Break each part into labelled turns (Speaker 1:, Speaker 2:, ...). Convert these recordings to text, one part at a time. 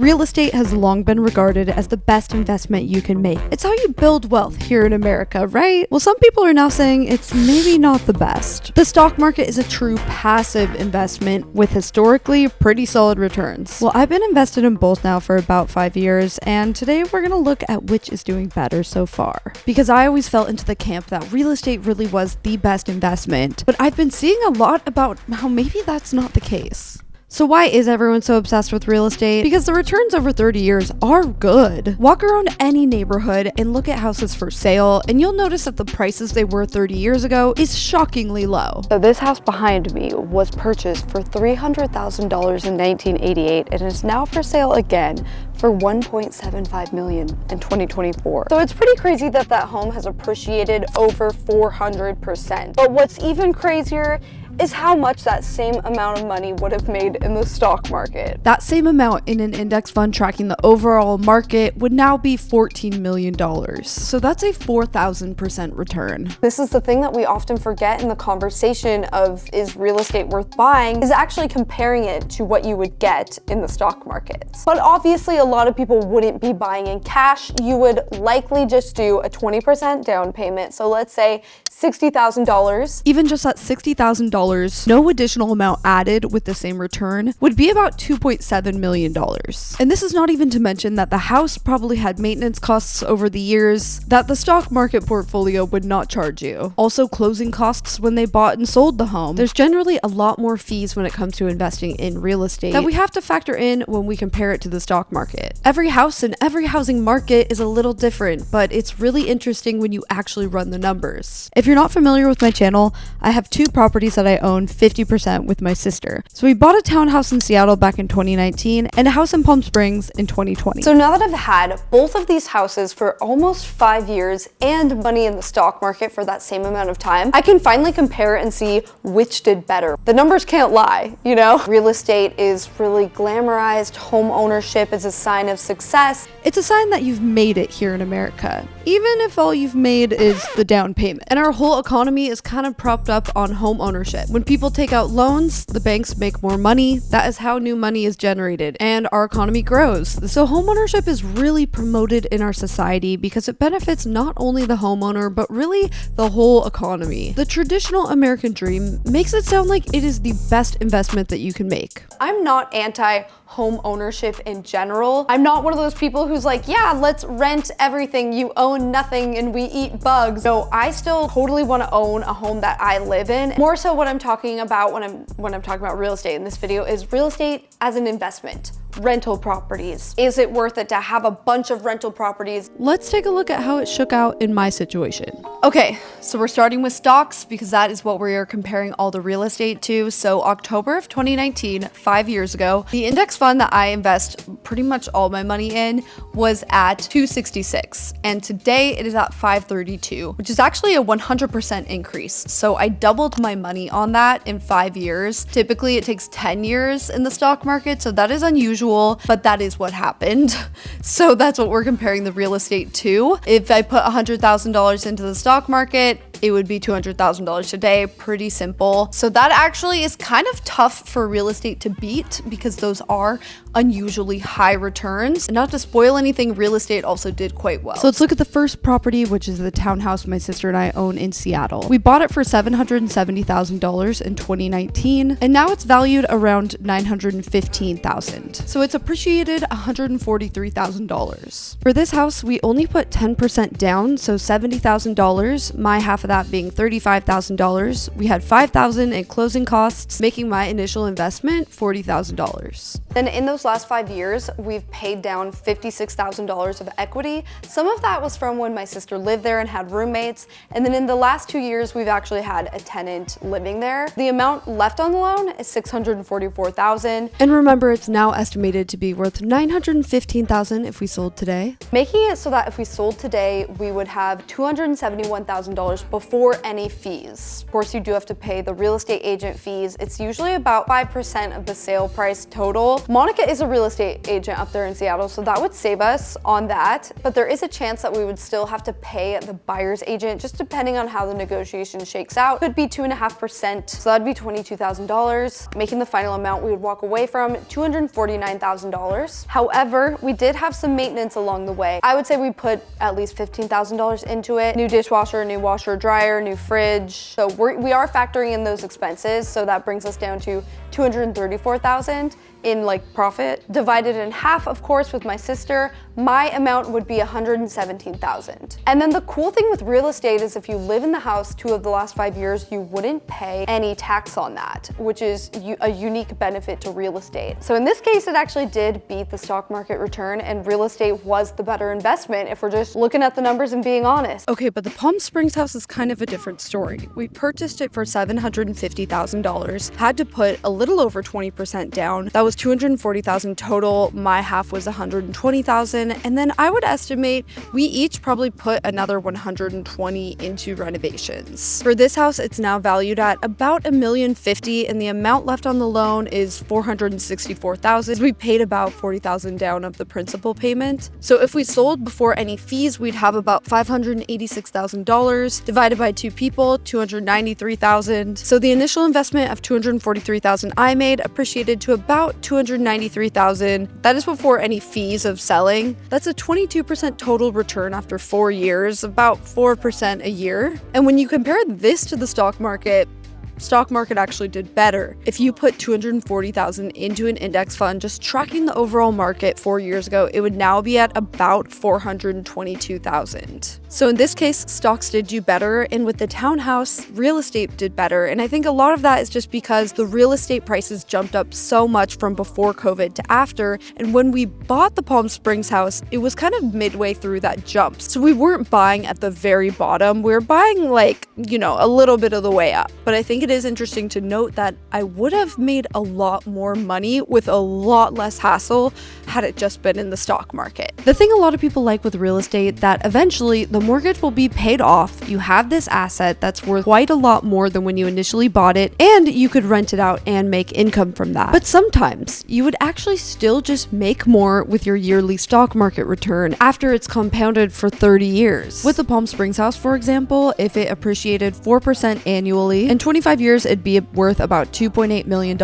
Speaker 1: Real estate has long been regarded as the best investment you can make. It's how you build wealth here in America, right? Well, some people are now saying it's maybe not the best. The stock market is a true passive investment with historically pretty solid returns. Well, I've been invested in both now for about 5 years, and today we're gonna look at which is doing better so far. Because I always fell into the camp that real estate really was the best investment, but I've been seeing a lot about how maybe that's not the case. So why is everyone so obsessed with real estate? Because the returns over 30 years are good. Walk around any neighborhood and look at houses for sale, and you'll notice that the prices they were 30 years ago is shockingly low.
Speaker 2: So this house behind me was purchased for $300,000 in 1988 and is now for sale again for $1.75 million in 2024. So it's pretty crazy that that home has appreciated over 400%. But what's even crazier is how much that same amount of money would have made in the stock market.
Speaker 1: That same amount in an index fund tracking the overall market would now be $14 million. So that's a 4,000% return.
Speaker 2: This is the thing that we often forget in the conversation of is real estate worth buying, is actually comparing it to what you would get in the stock markets. But obviously a lot of people wouldn't be buying in cash. You would likely just do a 20% down payment. So let's say $60,000.
Speaker 1: Even just that $60,000, no additional amount added with the same return, would be about $2.7 million. And this is not even to mention that the house probably had maintenance costs over the years that the stock market portfolio would not charge you. Also closing costs when they bought and sold the home. There's generally a lot more fees when it comes to investing in real estate that we have to factor in when we compare it to the stock market. Every house and every housing market is a little different, but it's really interesting when you actually run the numbers. If you're not familiar with my channel, I have two properties that I own 50% with my sister. So we bought a townhouse in Seattle back in 2019 and a house in Palm Springs in 2020.
Speaker 2: So now that I've had both of these houses for almost 5 years and money in the stock market for that same amount of time, I can finally compare and see which did better. The numbers can't lie, you know? Real estate is really glamorized. Home ownership is a sign of success.
Speaker 1: It's a sign that you've made it here in America, even if all you've made is the down payment. And our whole economy is kind of propped up on home ownership. When people take out loans, the banks make more money. That is how new money is generated and our economy grows. So homeownership is really promoted in our society because it benefits not only the homeowner, but really the whole economy. The traditional American dream makes it sound like it is the best investment that you can make.
Speaker 2: I'm not anti home ownership in general. I'm not one of those people who's like, yeah, let's rent everything, you own nothing and we eat bugs. No, I still totally want to own a home that I live in. More so what I'm talking about when I'm talking about real estate in this video is real estate as an investment. Rental properties. Is it worth it to have a bunch of rental properties?
Speaker 1: Let's take a look at how it shook out in my situation.
Speaker 2: Okay, so we're starting with stocks because that is what we are comparing all the real estate to. So October of 2019, 5 years ago, the index fund that I invest pretty much all my money in was at 266. And today it is at 532, which is actually a 100% increase. So I doubled my money on that in 5 years. Typically it takes 10 years in the stock market. So that is unusual, but that is what happened. So that's what we're comparing the real estate to. If I put $100,000 into the stock market, it would be $200,000 today. Pretty simple. So that actually is kind of tough for real estate to beat because those are unusually high returns. And not to spoil anything, real estate also did quite well.
Speaker 1: So let's look at the first property, which is the townhouse my sister and I own in Seattle. We bought it for $770,000 in 2019, and now it's valued around $915,000. So it's appreciated $143,000. For this house, we only put 10% down, so $70,000, my half of that being $35,000. We had $5,000 in closing costs, making my initial investment $40,000.
Speaker 2: Then in those last 5 years, we've paid down $56,000 of equity. Some of that was from when my sister lived there and had roommates. And then in the last 2 years, we've actually had a tenant living there. The amount left on the loan is $644,000.
Speaker 1: And remember, it's now estimated to be worth $915,000 if we sold today.
Speaker 2: Making it so that if we sold today, we would have $271,000 before any fees. Of course, you do have to pay the real estate agent fees. It's usually about 5% of the sale price total. Monica is a real estate agent up there in Seattle, so that would save us on that. But there is a chance that we would still have to pay the buyer's agent, just depending on how the negotiation shakes out. Could be 2.5%, so that'd be $22,000, making the final amount we would walk away from $249,000. However, we did have some maintenance along the way. I would say we put at least $15,000 into it. New dishwasher, new washer, dryer, new fridge. So we are factoring in those expenses. So that brings us down to $234,000 in profit. Divided in half, of course, with my sister, my amount would be $117,000. And then the cool thing with real estate is if you live in the house 2 of the last 5 years, you wouldn't pay any tax on that, which is a unique benefit to real estate. So in this case, it actually did beat the stock market return, and real estate was the better investment if we're just looking at the numbers and being honest.
Speaker 1: Okay, but the Palm Springs house is kind of a different story. We purchased it for $750,000, had to put a little over 20% down. That was $240,000 total. My half was $120,000, and then I would estimate we each probably put another $120,000 into renovations. For this house, it's now valued at about $1,050,000, and the amount left on the loan is $464,000. We paid about $40,000 down of the principal payment. So if we sold before any fees, we'd have about $586,000 divided by 2 people, $293,000. So the initial investment of $243,000 I made appreciated to about $293,000. That is before any fees of selling. That's a 22% total return after 4 years, about 4% a year. And when you compare this to the stock market actually did better. If you put $240,000 into an index fund, just tracking the overall market 4 years ago, it would now be at about $422,000. So in this case, stocks did do better, and with the townhouse, real estate did better. And I think a lot of that is just because the real estate prices jumped up so much from before COVID to after. And when we bought the Palm Springs house, it was kind of midway through that jump. So we weren't buying at the very bottom. We were buying a little bit of the way up. But I think it is interesting to note that I would have made a lot more money with a lot less hassle had it just been in the stock market. The thing a lot of people like with real estate, that eventually the mortgage will be paid off. You have this asset that's worth quite a lot more than when you initially bought it, and you could rent it out and make income from that. But sometimes you would actually still just make more with your yearly stock market return after it's compounded for 30 years. With the Palm Springs house, for example, if it appreciated 4% annually, in 25 years it'd be worth about $2.8 million,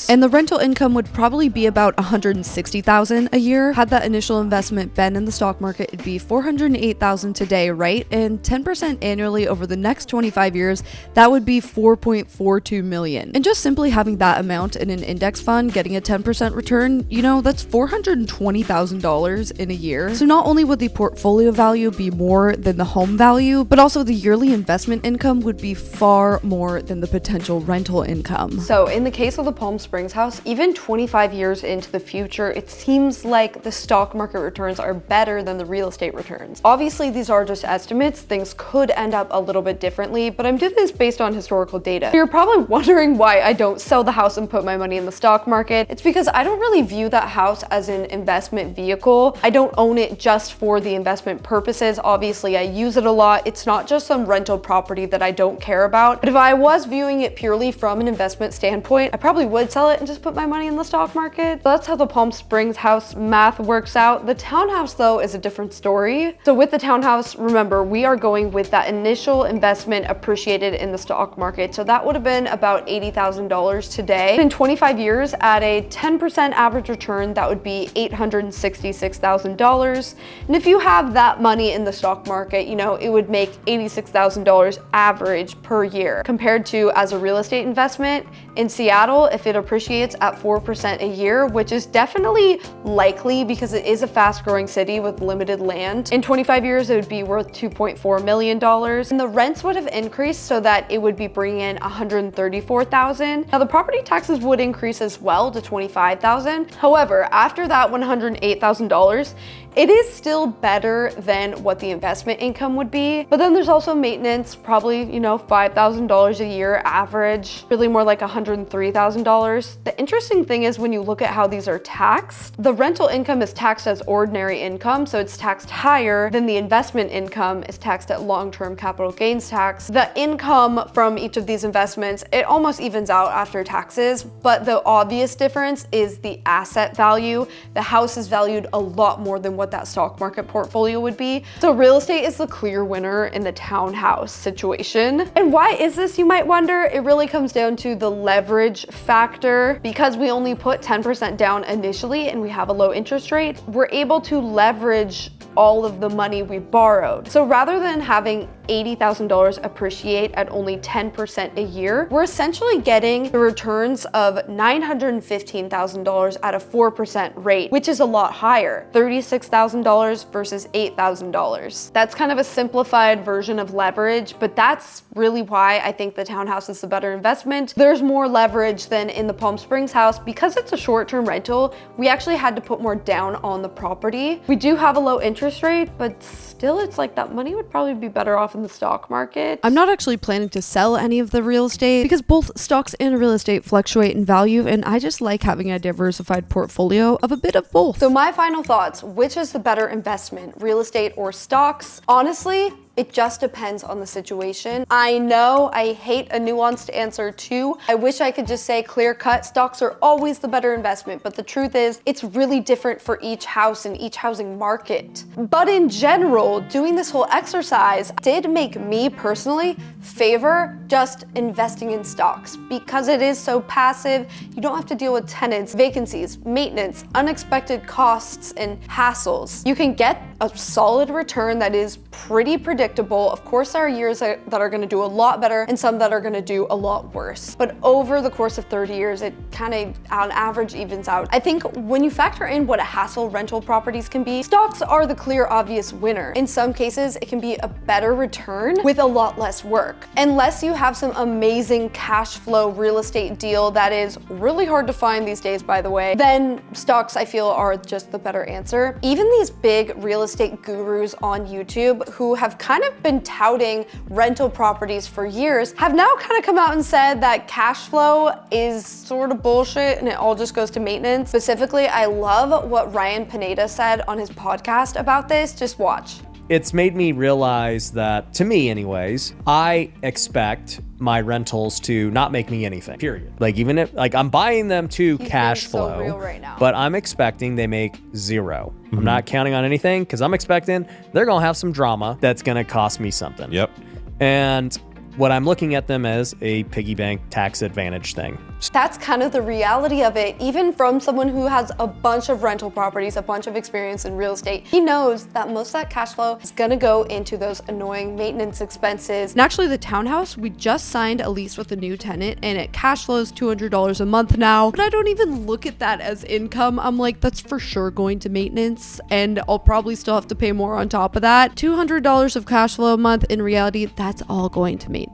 Speaker 1: and the rental income would probably be about $160,000 a year. Had that initial investment been in the stock market, it'd be $408,000 today, right? And 10% annually over the next 25 years, that would be $4.42 million. And just simply having that amount in an index fund, getting a 10% return, that's $420,000 in a year. So not only would the portfolio value be more than the home value, but also the yearly investment income would be far more than the potential rental income.
Speaker 2: So in the case of the Palm Springs house, even 25 years into the future, it seems like the stock market returns are better than the real estate returns. Obviously, these are just estimates. Things could end up a little bit differently, but I'm doing this based on historical data. You're probably wondering why I don't sell the house and put my money in the stock market. It's because I don't really view that house as an investment vehicle. I don't own it just for the investment purposes. Obviously, I use it a lot. It's not just some rental property that I don't care about. But if I was viewing it purely from an investment standpoint, I probably would sell it and just put my money in the stock market. So that's how the Palm Springs house math works out. The townhouse, though, is a different story. So with the townhouse, remember, we are going with that initial investment appreciated in the stock market. So that would have been about $80,000 today. In 25 years, at a 10% average return, that would be $866,000. And if you have that money in the stock market, it would make $86,000 average per year. Compared to as a real estate investment in Seattle, if it appreciates at 4% a year, which is definitely likely because it is a fast growing city with limited land. In 25 years, it would be worth $2.4 million. And the rents would have increased so that it would be bringing in $134,000. Now the property taxes would increase as well to $25,000. However, after that $108,000, it is still better than what the investment income would be. But then there's also maintenance, probably, $5,000 a year average, really more like $103,000. The interesting thing is when you look at how these are taxed, the rental income is taxed as ordinary income, so it's taxed higher than the investment income is taxed at long-term capital gains tax. The income from each of these investments, it almost evens out after taxes, but the obvious difference is the asset value. The house is valued a lot more than what that stock market portfolio would be. So real estate is the clear winner in the townhouse situation. And why is this, you might wonder? It really comes down to the leverage factor. Because we only put 10% down initially and we have a low interest rate, we're able to leverage all of the money we borrowed. So rather than having $80,000 appreciate at only 10% a year, we're essentially getting the returns of $915,000 at a 4% rate, which is a lot higher, $36,000 versus $8,000. That's kind of a simplified version of leverage, but that's really why I think the townhouse is the better investment. There's more leverage than in the Palm Springs house. Because it's a short-term rental, we actually had to put more down on the property. We do have a low interest rate, but still it's like that money would probably be better off in the stock market.
Speaker 1: I'm not actually planning to sell any of the real estate because both stocks and real estate fluctuate in value, and I just like having a diversified portfolio of a bit of both.
Speaker 2: So my final thoughts, which is the better investment, real estate or stocks? Honestly, it just depends on the situation. I know I hate a nuanced answer too. I wish I could just say clear cut, stocks are always the better investment, but the truth is it's really different for each house and each housing market. But in general, doing this whole exercise did make me personally favor just investing in stocks because it is so passive. You don't have to deal with tenants, vacancies, maintenance, unexpected costs, and hassles. You can get a solid return that is pretty predictable. Of course, there are years that are going to do a lot better and some that are going to do a lot worse. But over the course of 30 years, it kind of on average evens out. I think when you factor in what a hassle rental properties can be, stocks are the clear obvious winner. In some cases, it can be a better return with a lot less work. Unless you have some amazing cash flow real estate deal that is really hard to find these days, by the way, then stocks I feel are just the better answer. Even these big real estate gurus on YouTube who have kind of been touting rental properties for years have now kind of come out and said that cash flow is sort of bullshit and it all just goes to maintenance. Specifically, I love what Ryan Pineda said on his podcast about this. Just watch.
Speaker 3: It's made me realize that, to me anyways, I expect my rentals to not make me anything, period. Like even if, like I'm buying them to cash flow,
Speaker 2: so real right now.
Speaker 3: But I'm expecting they make zero. I'm not counting on anything because I'm expecting they're gonna have some drama that's gonna cost me something.
Speaker 4: Yep.
Speaker 3: And what I'm looking at them as a piggy bank tax advantage thing.
Speaker 2: That's kind of the reality of it. Even from someone who has a bunch of rental properties, a bunch of experience in real estate, he knows that most of that cash flow is gonna go into those annoying maintenance expenses.
Speaker 1: And actually the townhouse, we just signed a lease with a new tenant and it cash flows $200 a month now, but I don't even look at that as income. I'm like, that's for sure going to maintenance and I'll probably still have to pay more on top of that. $200 of cash flow a month, in reality, that's all going to maintenance.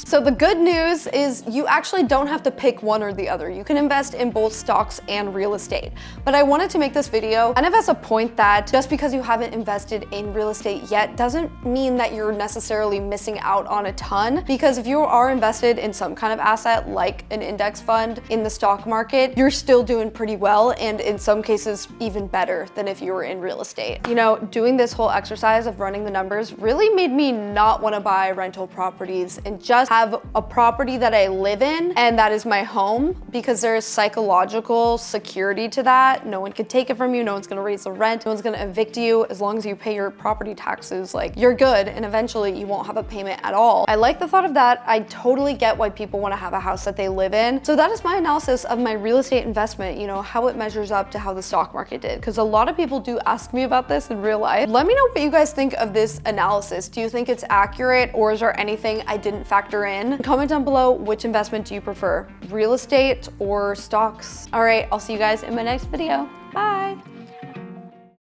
Speaker 2: So the good news is you actually don't have to pick one or the other. You can invest in both stocks and real estate. But I wanted to make this video kind of as a point that just because you haven't invested in real estate yet doesn't mean that you're necessarily missing out on a ton, because if you are invested in some kind of asset like an index fund in the stock market, you're still doing pretty well, and in some cases even better than if you were in real estate. You know, doing this whole exercise of running the numbers really made me not want to buy rental properties and just have a property that I live in and that is my home, because there's psychological security to that. No one can take it from you. No one's going to raise the rent. No one's going to evict you. As long as you pay your property taxes, like, you're good, and eventually you won't have a payment at all. I like the thought of that. I totally get why people want to have a house that they live in. So that is my analysis of my real estate investment, you know, how it measures up to how the stock market did, because a lot of people do ask me about this in real life. Let me know what you guys think of this analysis. Do you think it's accurate, or is there anything I didn't factor in? Comment down below, which investment do you prefer, real estate or stocks? All right, I'll see you guys in my next video. Bye.